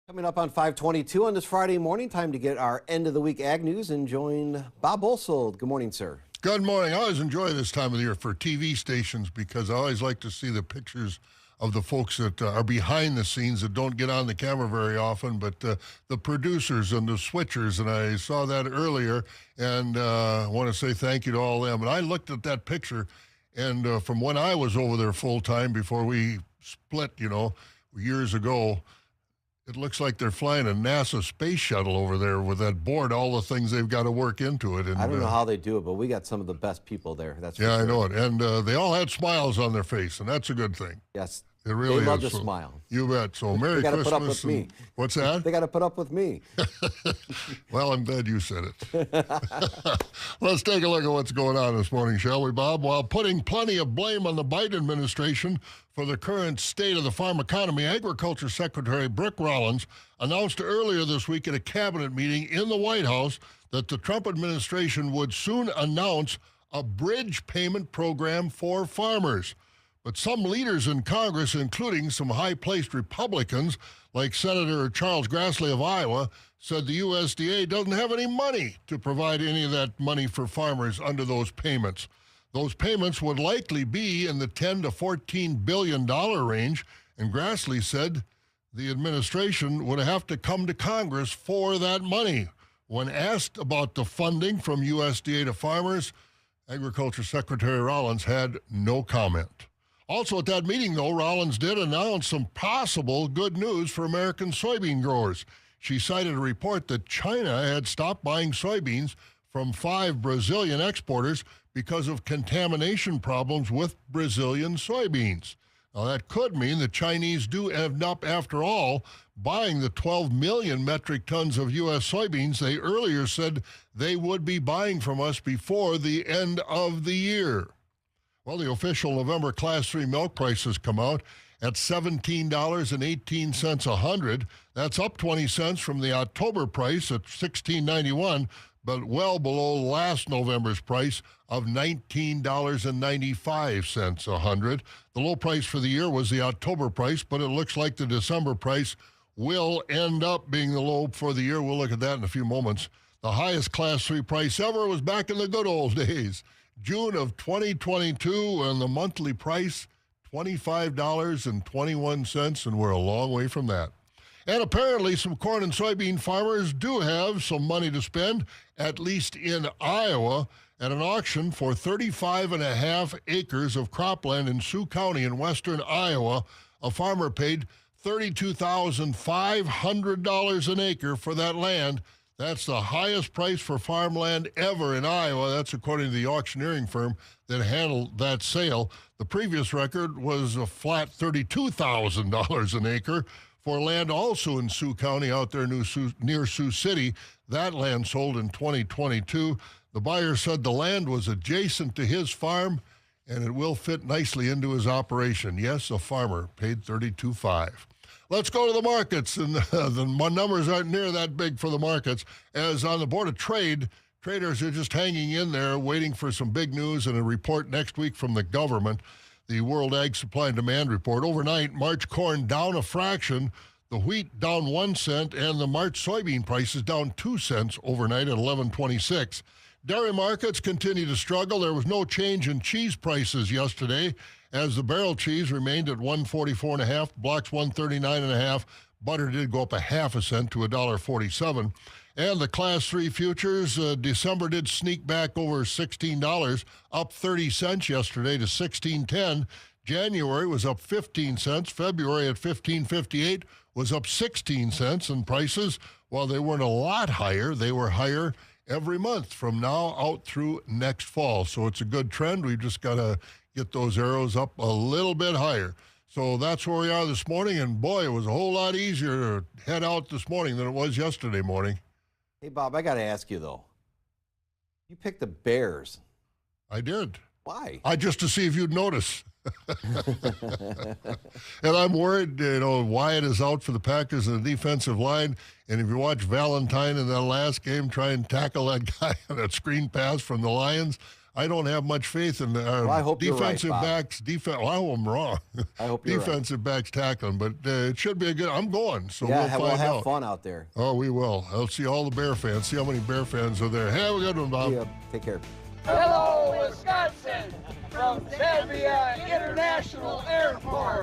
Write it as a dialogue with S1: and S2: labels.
S1: Coming up on 522 on this Friday morning, time to get our end of the week ag news and join Bob Bosold. Good morning, sir.
S2: Good morning. I always enjoy this time of the year for TV stations because I always like to see the pictures of the folks that are behind the scenes that don't get on the camera very often, but the producers and the switchers, and I saw that earlier, and I want to say thank you to all of them. And I looked at that picture, and from when I was over there full-time before we split, years ago, it looks like they're flying a NASA space shuttle over there with that board, all the things they've got to work into it. And,
S1: I don't know how they do it, but we got some of the best people there. That's for
S2: yeah,
S1: sure.
S2: I know it. And they all had smiles on their face, and that's a good thing.
S1: Yes.
S2: It really
S1: they love
S2: is.
S1: to smile.
S2: You bet. So Merry
S1: They got to
S2: Christmas.
S1: put up with me.
S2: What's that?
S1: They got to put up with me.
S2: Well, I'm glad you said it. Let's take a look at what's going on this morning, shall we, Bob? While putting plenty of blame on the Biden administration for the current state of the farm economy, Agriculture Secretary Rick Rollins announced earlier this week at a cabinet meeting in the White House that the Trump administration would soon announce a bridge payment program for farmers. But some leaders in Congress, including some high-placed Republicans like Senator Charles Grassley of Iowa, said the USDA doesn't have any money to provide any of that money for farmers under those payments. Those payments would likely be in the $10 to $14 billion range, and Grassley said the administration would have to come to Congress for that money. When asked about the funding from USDA to farmers, Agriculture Secretary Rollins had no comment. Also at that meeting, though, Rollins did announce some possible good news for American soybean growers. She cited a report that China had stopped buying soybeans from 5 Brazilian exporters because of contamination problems with Brazilian soybeans. Now, that could mean the Chinese do end up, after all, buying the 12 million metric tons of U.S. soybeans they earlier said they would be buying from us before the end of the year. Well, the official November Class 3 milk prices come out at $17.18 a hundred. That's up 20 cents from the October price at $16.91, but well below last November's price of $19.95 a hundred. The low price for the year was the October price, but it looks like the December price will end up being the low for the year. We'll look at that in a few moments. The highest Class 3 price ever was back in the good old days. June of 2022, and the monthly price, $25.21, and we're a long way from that. And apparently some corn and soybean farmers do have some money to spend, at least in Iowa, at an auction for 35.5 acres of cropland in Sioux County in western Iowa. A farmer paid $32,500 an acre for that land. That's the highest price for farmland ever in Iowa. That's according to the auctioneering firm that handled that sale. The previous record was a flat $32,000 an acre for land also in Sioux County out there near Sioux City. That land sold in 2022. The buyer said the land was adjacent to his farm and it will fit nicely into his operation. Yes, a farmer paid $32,500. Let's go to the markets, and the numbers aren't near that big for the markets. As on the Board of Trade, traders are just hanging in there, waiting for some big news and a report next week from the government, the World Ag Supply and Demand Report. Overnight, March corn down a fraction, the wheat down 1 cent, and the March soybean prices down 2 cents overnight at 11.26. Dairy markets continue to struggle. There was no change in cheese prices yesterday, as the barrel cheese remained at $144.5, blocks $139.5. Butter did go up a half a cent to $1.47. And the Class 3 futures, December did sneak back over $16, up 30 cents yesterday to $16.10. January was up 15 cents. February at $15.58 was up 16 cents. And prices, while they weren't a lot higher, they were higher every month from now out through next fall. So it's a good trend. We've just got to get those arrows up a little bit higher. So that's where we are this morning, and boy, it was a whole lot easier to head out this morning than it was yesterday morning.
S1: Hey, Bob, I got to ask you, though. You picked the Bears.
S2: I did.
S1: Why?
S2: Just to see if you'd notice. And I'm worried, Wyatt is out for the Packers in the defensive line, and if you watch Valentine in that last game try and tackle that guy on that screen pass from the Lions, I don't have much faith in
S1: I hope you're right,
S2: defensive
S1: Bob.
S2: backs. Well, I'm wrong.
S1: I hope you're right.
S2: Defensive backs tackling, but it should be a good. I'm going, so
S1: Yeah,
S2: we'll find
S1: have
S2: out.
S1: fun out there.
S2: Oh, we will. I'll see all the Bear fans. See how many Bear fans are there. Have a good one, Bob.
S1: Yeah, take care.
S3: Hello, Wisconsin, from Zambia International Airport.